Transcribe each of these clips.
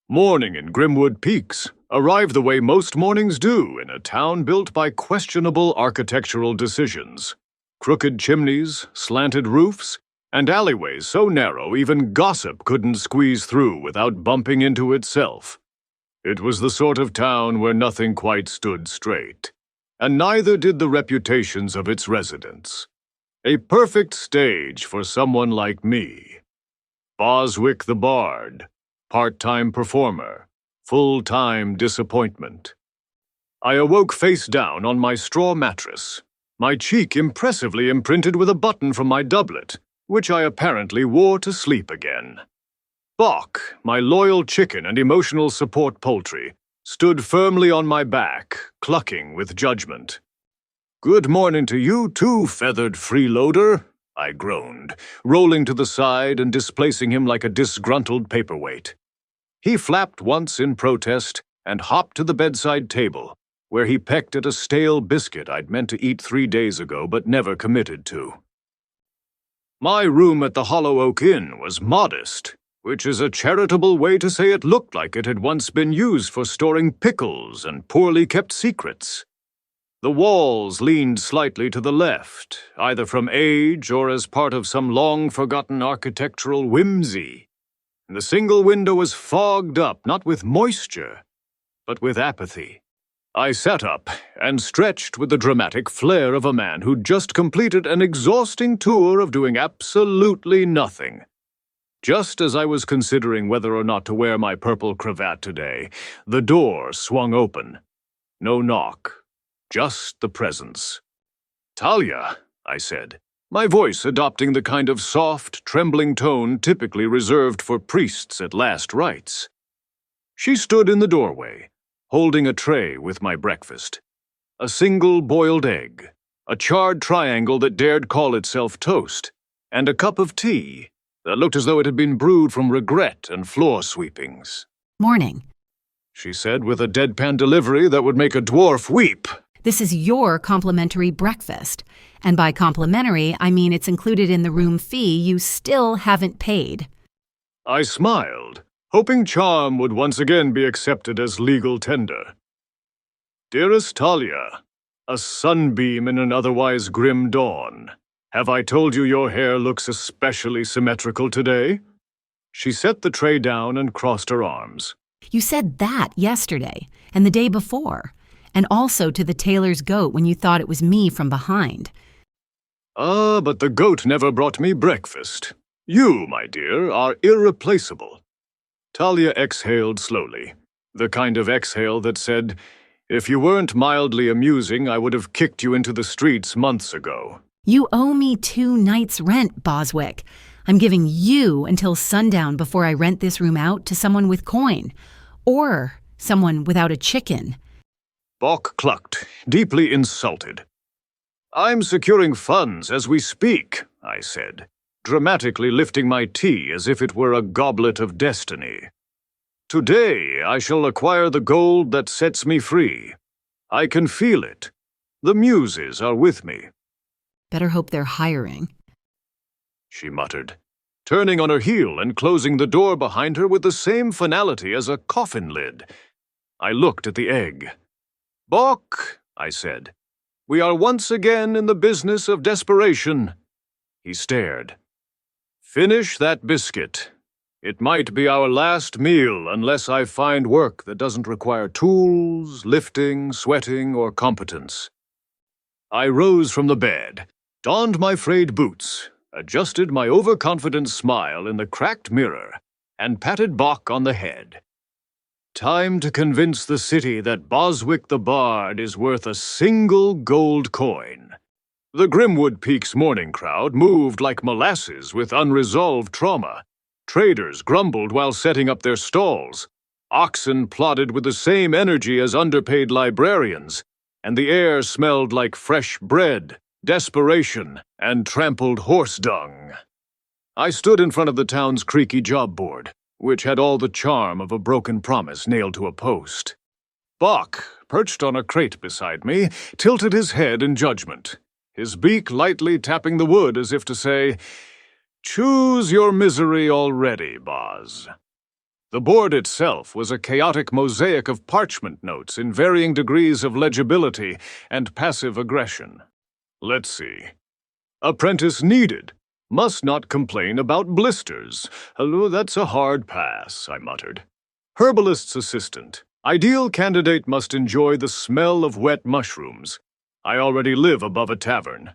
Morning in Grimwood Peaks arrived the way most mornings do in a town built by questionable architectural decisions. Crooked chimneys, slanted roofs, and alleyways so narrow even gossip couldn't squeeze through without bumping into itself. It was the sort of town where nothing quite stood straight, and neither did the reputations of its residents. A perfect stage for someone like me. Bozwick the Bard. Part-time performer, full-time disappointment. I awoke face down on my straw mattress, my cheek impressively imprinted with a button from my doublet, which I apparently wore to sleep again. Bokk, my loyal chicken and emotional support poultry, stood firmly on my back, clucking with judgment. "Good morning to you too, feathered freeloader," I groaned, rolling to the side and displacing him like a disgruntled paperweight. He flapped once in protest and hopped to the bedside table, where he pecked at a stale biscuit I'd meant to eat 3 days ago but never committed to. My room at the Hollow Oak Inn was modest, which is a charitable way to say it looked like it had once been used for storing pickles and poorly kept secrets. The walls leaned slightly to the left, either from age or as part of some long-forgotten architectural whimsy. The single window was fogged up not with moisture, but with apathy. I sat up and stretched with the dramatic flair of a man who'd just completed an exhausting tour of doing absolutely nothing. Just as I was considering whether or not to wear my purple cravat today, the door swung open. No knock. Just the presence. "Talia," I said, my voice adopting the kind of soft, trembling tone typically reserved for priests at last rites. She stood in the doorway, holding a tray with my breakfast. A single boiled egg, a charred triangle that dared call itself toast, and a cup of tea that looked as though it had been brewed from regret and floor sweepings. "Morning," she said with a deadpan delivery that would make a dwarf weep. "This is your complimentary breakfast. And by complimentary, I mean it's included in the room fee you still haven't paid." I smiled, hoping charm would once again be accepted as legal tender. "Dearest Talia, a sunbeam in an otherwise grim dawn. Have I told you your hair looks especially symmetrical today?" She set the tray down and crossed her arms. "You said that yesterday, and the day before, and also to the tailor's goat when you thought it was me from behind." "Ah, but the goat never brought me breakfast. You, my dear, are irreplaceable." Talia exhaled slowly, the kind of exhale that said, "If you weren't mildly amusing, I would have kicked you into the streets months ago." "You owe me 2 nights' rent, Bozwick. I'm giving you until sundown before I rent this room out to someone with coin, or someone without a chicken." Bokk clucked, deeply insulted. "I'm securing funds as we speak," I said, dramatically lifting my tea as if it were a goblet of destiny. "Today I shall acquire the gold that sets me free. I can feel it. The muses are with me." "Better hope they're hiring," she muttered, turning on her heel and closing the door behind her with the same finality as a coffin lid. I looked at the egg. "Bokk," I said, "we are once again in the business of desperation." He stared. "Finish that biscuit. It might be our last meal unless I find work that doesn't require tools, lifting, sweating, or competence." I rose from the bed, donned my frayed boots, adjusted my overconfident smile in the cracked mirror, and patted Bokk on the head. Time to convince the city that Bozwick the Bard is worth a single gold coin. The Grimwood Peaks morning crowd moved like molasses with unresolved trauma. Traders grumbled while setting up their stalls. Oxen plodded with the same energy as underpaid librarians, and the air smelled like fresh bread, desperation, and trampled horse dung. I stood in front of the town's creaky job board, which had all the charm of a broken promise nailed to a post. Bokk, perched on a crate beside me, tilted his head in judgment, his beak lightly tapping the wood as if to say, "Choose your misery already, Boz." The board itself was a chaotic mosaic of parchment notes in varying degrees of legibility and passive aggression. Let's see. Apprentice needed. Must not complain about blisters. Hello, that's a hard pass, I muttered. Herbalist's assistant. Ideal candidate must enjoy the smell of wet mushrooms. I already live above a tavern.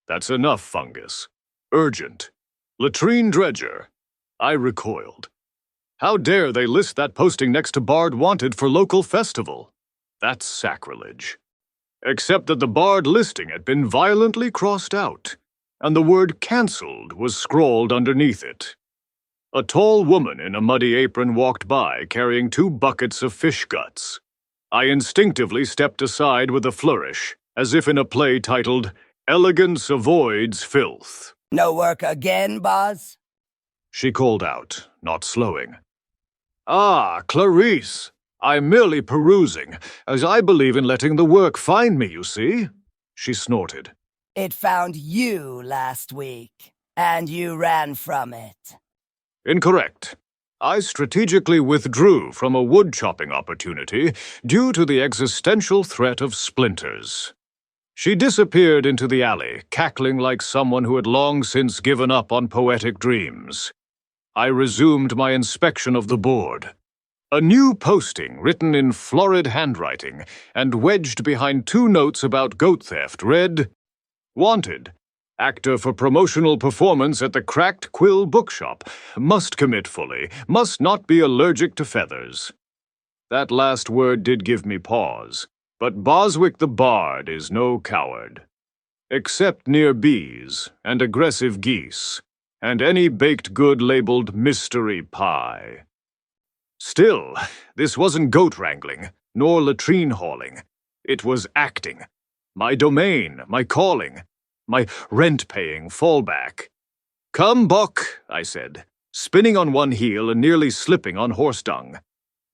That's enough fungus. Urgent. Latrine dredger. I recoiled. How dare they list that posting next to Bard Wanted for local festival? That's sacrilege. Except that the Bard listing had been violently crossed out, and the word cancelled was scrawled underneath it. A tall woman in a muddy apron walked by, carrying 2 buckets of fish guts. I instinctively stepped aside with a flourish, as if in a play titled, "Elegance Avoids Filth." No work again, Boz? She called out, not slowing. "Ah, Clarice, I'm merely perusing, as I believe in letting the work find me, you see," she snorted. It found you last week, and you ran from it. Incorrect. I strategically withdrew from a wood-chopping opportunity due to the existential threat of splinters. She disappeared into the alley, cackling like someone who had long since given up on poetic dreams. I resumed my inspection of the board. A new posting, written in florid handwriting and wedged behind 2 notes about goat theft, read, "Wanted. Actor for promotional performance at the Cracked Quill Bookshop. Must commit fully. Must not be allergic to feathers." That last word did give me pause, but Bozwick the Bard is no coward. Except near bees and aggressive geese, and any baked good labeled mystery pie. Still, this wasn't goat wrangling, nor latrine hauling. It was acting. My domain, my calling, my rent-paying fallback. "Come, Bokk," I said, spinning on one heel and nearly slipping on horse dung.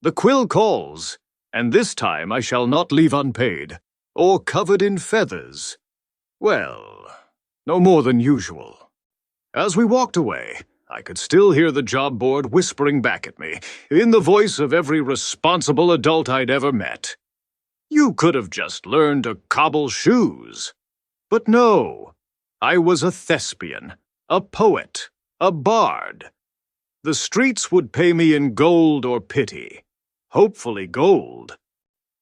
"The quill calls, and this time I shall not leave unpaid, or covered in feathers. Well, no more than usual." As we walked away, I could still hear the job board whispering back at me, in the voice of every responsible adult I'd ever met. "You could have just learned to cobble shoes." But no, I was a thespian, a poet, a bard. The streets would pay me in gold or pity. Hopefully gold.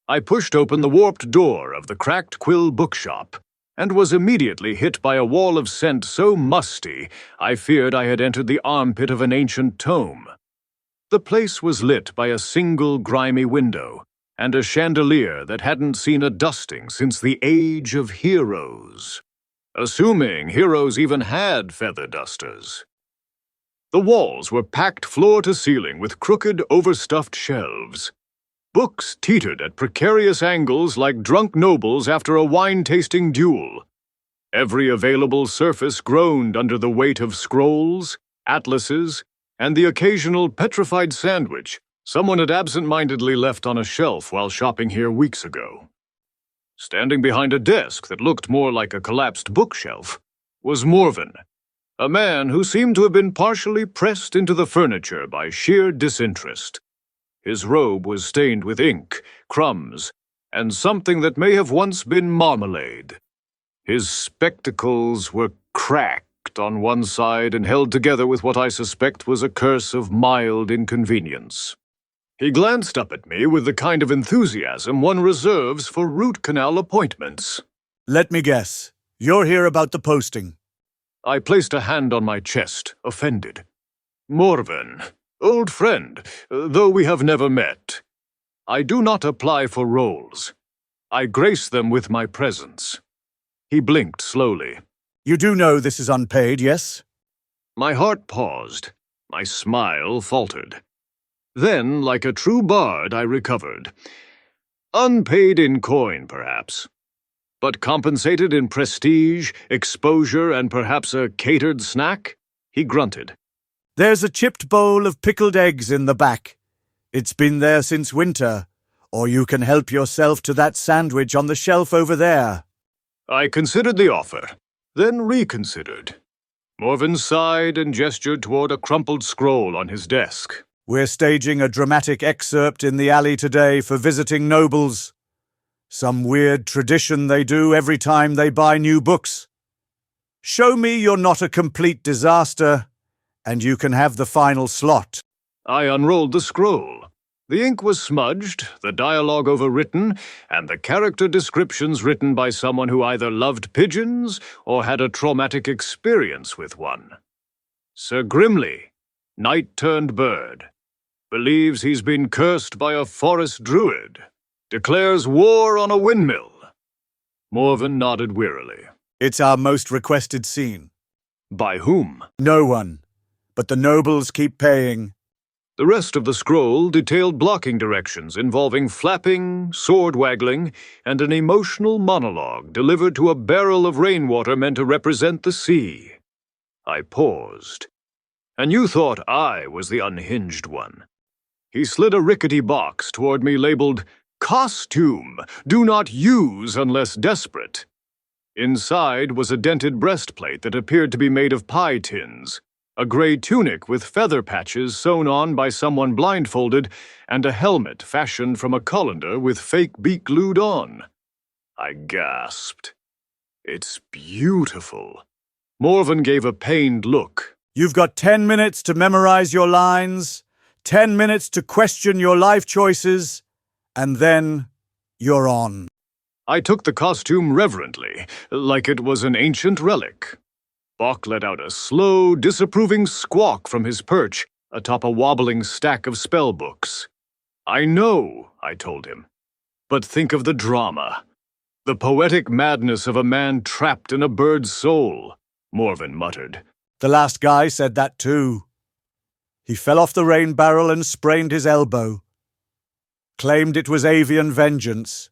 I pushed open the warped door of the Cracked Quill Bookshop, and was immediately hit by a wall of scent so musty I feared I had entered the armpit of an ancient tome. The place was lit by a single grimy window, and a chandelier that hadn't seen a dusting since the age of heroes. Assuming heroes even had feather dusters. The walls were packed floor to ceiling with crooked, overstuffed shelves. Books teetered at precarious angles like drunk nobles after a wine-tasting duel. Every available surface groaned under the weight of scrolls, atlases, and the occasional petrified sandwich someone had absent-mindedly left on a shelf while shopping here weeks ago. Standing behind a desk that looked more like a collapsed bookshelf was Morven, a man who seemed to have been partially pressed into the furniture by sheer disinterest. His robe was stained with ink, crumbs, and something that may have once been marmalade. His spectacles were cracked on one side and held together with what I suspect was a curse of mild inconvenience. He glanced up at me with the kind of enthusiasm one reserves for root canal appointments. "Let me guess. You're here about the posting." I placed a hand on my chest, offended. "Morven, old friend, though we have never met. I do not apply for roles. I grace them with my presence." He blinked slowly. "You do know this is unpaid, yes?" My heart paused. My smile faltered. Then, like a true bard, I recovered. Unpaid in coin, perhaps. But compensated in prestige, exposure, and perhaps a catered snack? He grunted. "There's a chipped bowl of pickled eggs in the back. It's been there since winter. Or you can help yourself to that sandwich on the shelf over there. I considered the offer, then reconsidered. Morven sighed and gestured toward a crumpled scroll on his desk. We're staging a dramatic excerpt in the alley today for visiting nobles. Some weird tradition they do every time they buy new books. Show me you're not a complete disaster, and you can have the final slot. I unrolled the scroll. The ink was smudged, the dialogue overwritten, and the character descriptions written by someone who either loved pigeons or had a traumatic experience with one. Sir Grimley, knight-turned-bird, believes he's been cursed by a forest druid, declares war on a windmill. Morven nodded wearily. It's our most requested scene. By whom? No one. But the nobles keep paying. The rest of the scroll detailed blocking directions involving flapping, sword-waggling, and an emotional monologue delivered to a barrel of rainwater meant to represent the sea. I paused. And you thought I was the unhinged one. He slid a rickety box toward me labeled, "Costume. Do not use unless desperate." Inside was a dented breastplate that appeared to be made of pie tins, a gray tunic with feather patches sewn on by someone blindfolded, and a helmet fashioned from a colander with fake beak glued on. I gasped. It's beautiful. Morven gave a pained look. You've got 10 minutes to memorize your lines, 10 minutes to question your life choices, and then you're on. I took the costume reverently, like it was an ancient relic. Bokk let out a slow, disapproving squawk from his perch atop a wobbling stack of spell books. I know, I told him. But think of the drama. The poetic madness of a man trapped in a bird's soul, Morven muttered. The last guy said that too. He fell off the rain barrel and sprained his elbow. Claimed it was avian vengeance.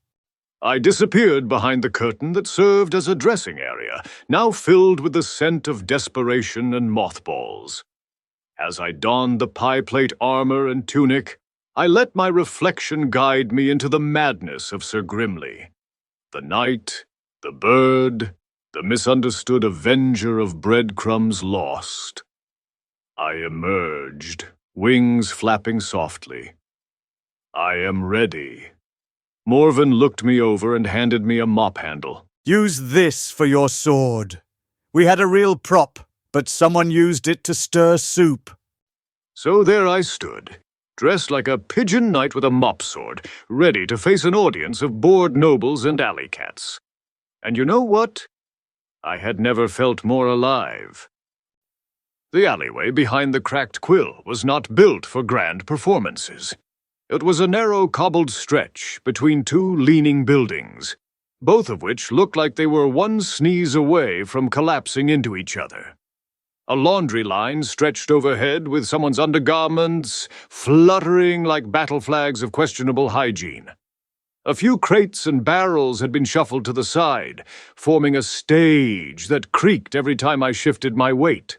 I disappeared behind the curtain that served as a dressing area, now filled with the scent of desperation and mothballs. As I donned the pie-plate armor and tunic, I let my reflection guide me into the madness of Sir Grimley. The knight, the bird, the misunderstood avenger of breadcrumbs lost. I emerged, wings flapping softly. I am ready. Morven looked me over and handed me a mop handle. Use this for your sword. We had a real prop, but someone used it to stir soup. So there I stood, dressed like a pigeon knight with a mop sword, ready to face an audience of bored nobles and alley cats. And you know what? I had never felt more alive. The alleyway behind the Cracked Quill was not built for grand performances. It was a narrow cobbled stretch between two leaning buildings, both of which looked like they were one sneeze away from collapsing into each other. A laundry line stretched overhead with someone's undergarments fluttering like battle flags of questionable hygiene. A few crates and barrels had been shuffled to the side, forming a stage that creaked every time I shifted my weight.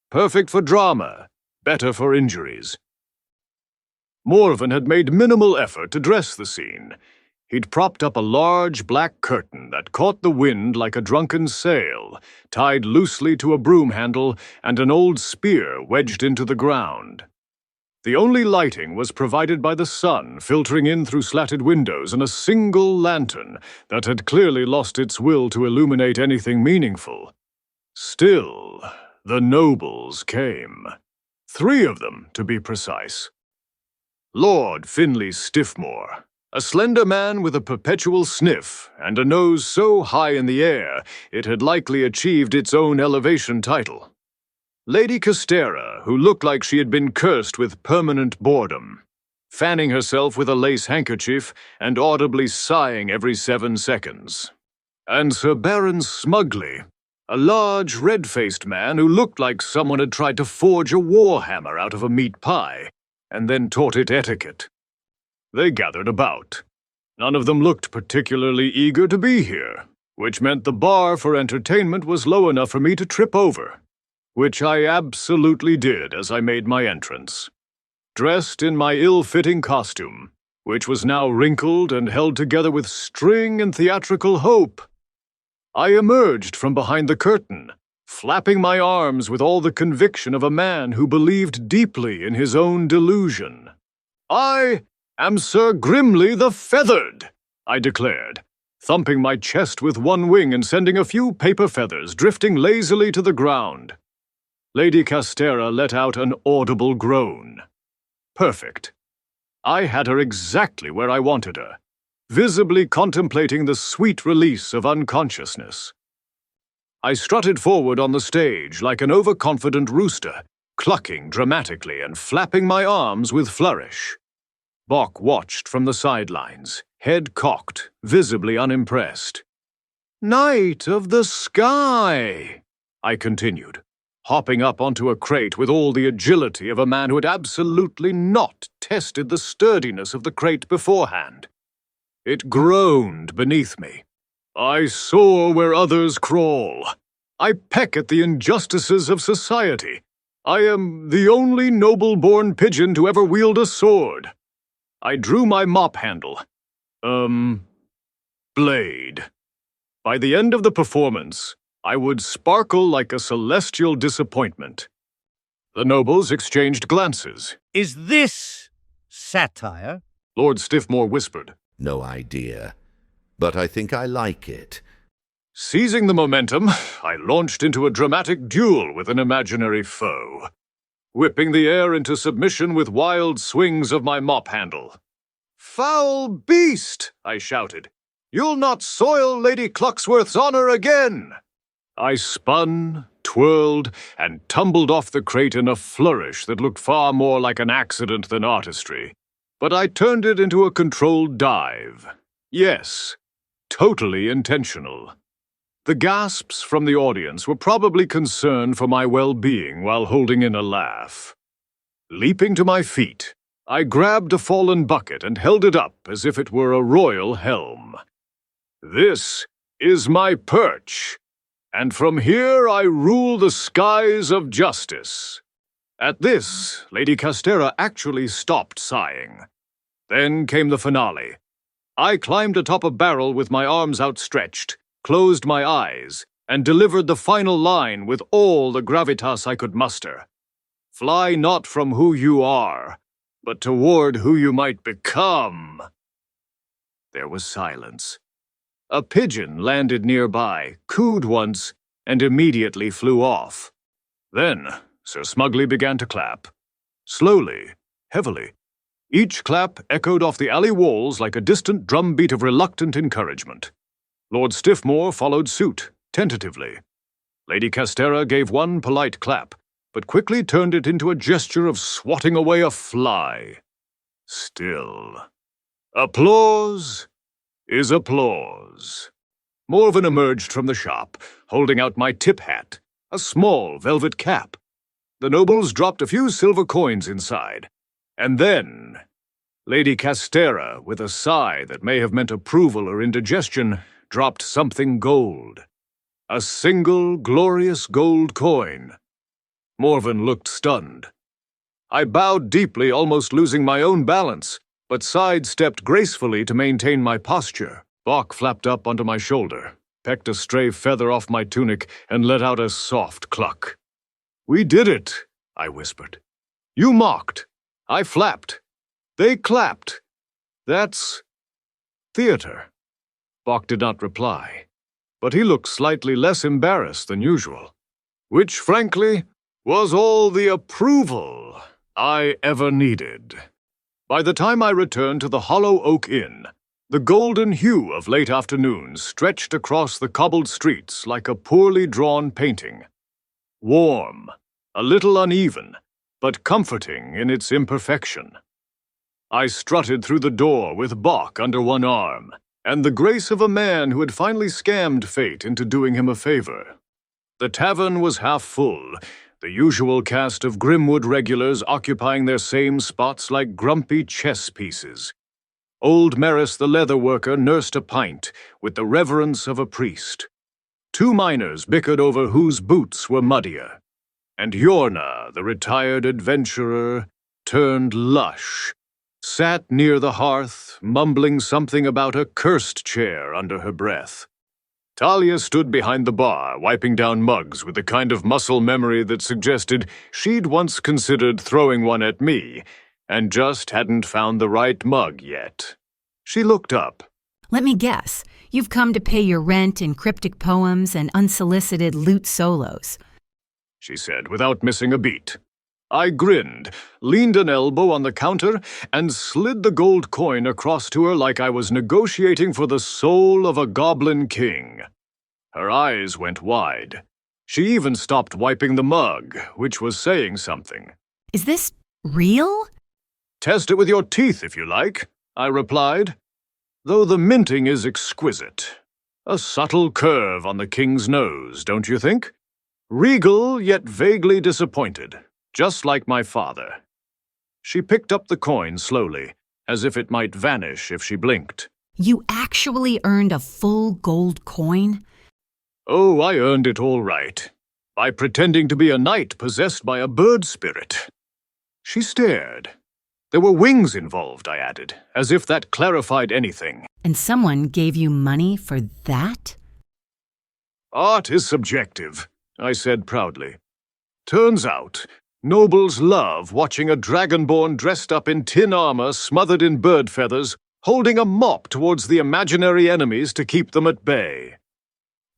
Perfect for drama, better for injuries. Morven had made minimal effort to dress the scene. He'd propped up a large black curtain that caught the wind like a drunken sail, tied loosely to a broom handle, and an old spear wedged into the ground. The only lighting was provided by the sun filtering in through slatted windows and a single lantern that had clearly lost its will to illuminate anything meaningful. Still, the nobles came. 3 of them, to be precise. Lord Finley Stiffmore, a slender man with a perpetual sniff and a nose so high in the air it had likely achieved its own elevation title. Lady Castera, who looked like she had been cursed with permanent boredom, fanning herself with a lace handkerchief and audibly sighing every 7 seconds. And Sir Baron Smuggly, a large, red-faced man who looked like someone had tried to forge a warhammer out of a meat pie, and then taught it etiquette. They gathered about. None of them looked particularly eager to be here, which meant the bar for entertainment was low enough for me to trip over, which I absolutely did as I made my entrance. Dressed in my ill-fitting costume, which was now wrinkled and held together with string and theatrical hope. I emerged from behind the curtain, flapping my arms with all the conviction of a man who believed deeply in his own delusion. "I am Sir Grimly the Feathered," I declared, thumping my chest with one wing and sending a few paper feathers drifting lazily to the ground. Lady Castera let out an audible groan. Perfect. I had her exactly where I wanted her, visibly contemplating the sweet release of unconsciousness. I strutted forward on the stage like an overconfident rooster, clucking dramatically and flapping my arms with flourish. Bokk watched from the sidelines, head cocked, visibly unimpressed. "Knight of the Sky," I continued, hopping up onto a crate with all the agility of a man who had absolutely not tested the sturdiness of the crate beforehand. It groaned beneath me. "I soar where others crawl. I peck at the injustices of society. I am the only noble-born pigeon to ever wield a sword." I drew my mop handle. Blade. By the end of the performance, I would sparkle like a celestial disappointment. The nobles exchanged glances. Is this satire? Lord Stiffmore whispered. No idea, but I think I like it. Seizing the momentum, I launched into a dramatic duel with an imaginary foe, whipping the air into submission with wild swings of my mop handle. "Foul beast!" I shouted. "You'll not soil Lady Clucksworth's honor again!" I spun, twirled, and tumbled off the crate in a flourish that looked far more like an accident than artistry. But I turned it into a controlled dive. Yes, totally intentional. The gasps from the audience were probably concerned for my well-being while holding in a laugh. Leaping to my feet, I grabbed a fallen bucket and held it up as if it were a royal helm. "This is my perch, and from here I rule the skies of justice." At this, Lady Castera actually stopped sighing. Then came the finale. I climbed atop a barrel with my arms outstretched, closed my eyes, and delivered the final line with all the gravitas I could muster. "Fly not from who you are, but toward who you might become." There was silence. A pigeon landed nearby, cooed once, and immediately flew off. Then Sir Smugly began to clap. Slowly, heavily. Each clap echoed off the alley walls like a distant drumbeat of reluctant encouragement. Lord Stiffmore followed suit, tentatively. Lady Castera gave one polite clap, but quickly turned it into a gesture of swatting away a fly. Still. Applause is applause. Morven emerged from the shop, holding out my tip hat, a small velvet cap. The nobles dropped a few silver coins inside. And then, Lady Castera, with a sigh that may have meant approval or indigestion, dropped something gold. A single glorious gold coin. Morven looked stunned. I bowed deeply, almost losing my own balance, but sidestepped gracefully to maintain my posture. Bokk flapped up onto my shoulder, pecked a stray feather off my tunic, and let out a soft cluck. "We did it," I whispered. "You mocked. I flapped. They clapped. That's theater." Bokk did not reply, but he looked slightly less embarrassed than usual, which, frankly, was all the approval I ever needed. By the time I returned to the Hollow Oak Inn, the golden hue of late afternoon stretched across the cobbled streets like a poorly drawn painting. Warm, a little uneven, but comforting in its imperfection. I strutted through the door with Bokk under one arm, and the grace of a man who had finally scammed fate into doing him a favor. The tavern was half full, the usual cast of Grimwood regulars occupying their same spots like grumpy chess pieces. Old Maris the leather worker nursed a pint with the reverence of a priest. Two miners bickered over whose boots were muddier. And Yorna, the retired adventurer, turned lush, sat near the hearth, mumbling something about a cursed chair under her breath. Talia stood behind the bar, wiping down mugs with the kind of muscle memory that suggested she'd once considered throwing one at me, and just hadn't found the right mug yet. She looked up. Let me guess. You've come to pay your rent in cryptic poems and unsolicited lute solos, she said without missing a beat. I grinned, leaned an elbow on the counter, and slid the gold coin across to her like I was negotiating for the soul of a goblin king. Her eyes went wide. She even stopped wiping the mug, which was saying something. Is this real? Test it with your teeth if you like, I replied. Though the minting is exquisite. A subtle curve on the king's nose, don't you think? Regal, yet vaguely disappointed, just like my father. She picked up the coin slowly, as if it might vanish if she blinked. You actually earned a full gold coin? Oh, I earned it all right, by pretending to be a knight possessed by a bird spirit. She stared. There were wings involved, I added, as if that clarified anything. And someone gave you money for that? Art is subjective, I said proudly. Turns out, nobles love watching a dragonborn dressed up in tin armor smothered in bird feathers, holding a mop towards the imaginary enemies to keep them at bay.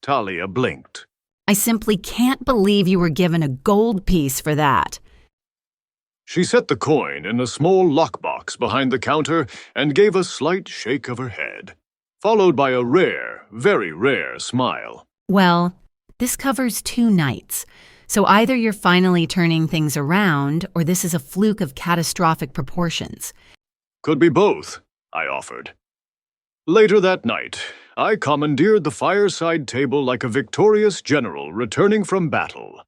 Talia blinked. I simply can't believe you were given a gold piece for that. She set the coin in a small lockbox behind the counter and gave a slight shake of her head, followed by a rare, very rare smile. Well, this covers 2 nights, so either you're finally turning things around or this is a fluke of catastrophic proportions. Could be both, I offered. Later that night, I commandeered the fireside table like a victorious general returning from battle.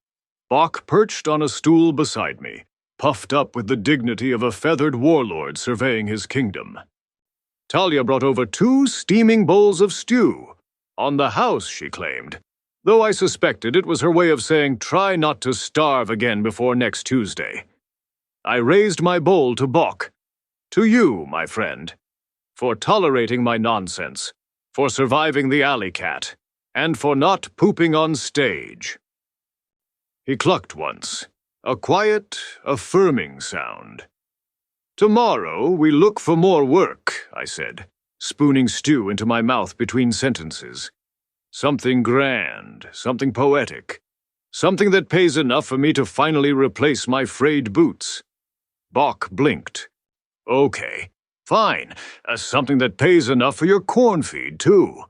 Bokk perched on a stool beside me, puffed up with the dignity of a feathered warlord surveying his kingdom. Talia brought over 2 steaming bowls of stew. On the house, she claimed, though I suspected it was her way of saying try not to starve again before next Tuesday. I raised my bowl to Bokk. To you, my friend, for tolerating my nonsense, for surviving the alley cat, and for not pooping on stage. He clucked once. A quiet, affirming sound. Tomorrow we look for more work, I said, spooning stew into my mouth between sentences. Something grand, something poetic, something that pays enough for me to finally replace my frayed boots. Bokk blinked. Okay, fine, something that pays enough for your corn feed, too.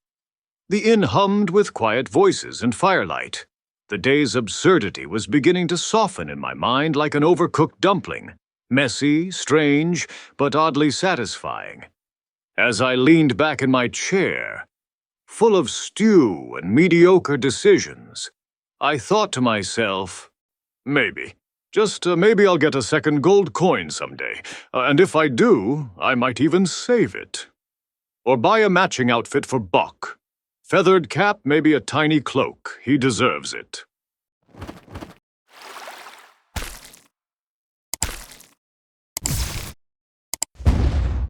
The inn hummed with quiet voices and firelight. The day's absurdity was beginning to soften in my mind like an overcooked dumpling, messy, strange, but oddly satisfying. As I leaned back in my chair, full of stew and mediocre decisions, I thought to myself, maybe, just maybe I'll get a second gold coin someday, and if I do, I might even save it. Or buy a matching outfit for Bokk. Feathered cap, maybe a tiny cloak. He deserves it.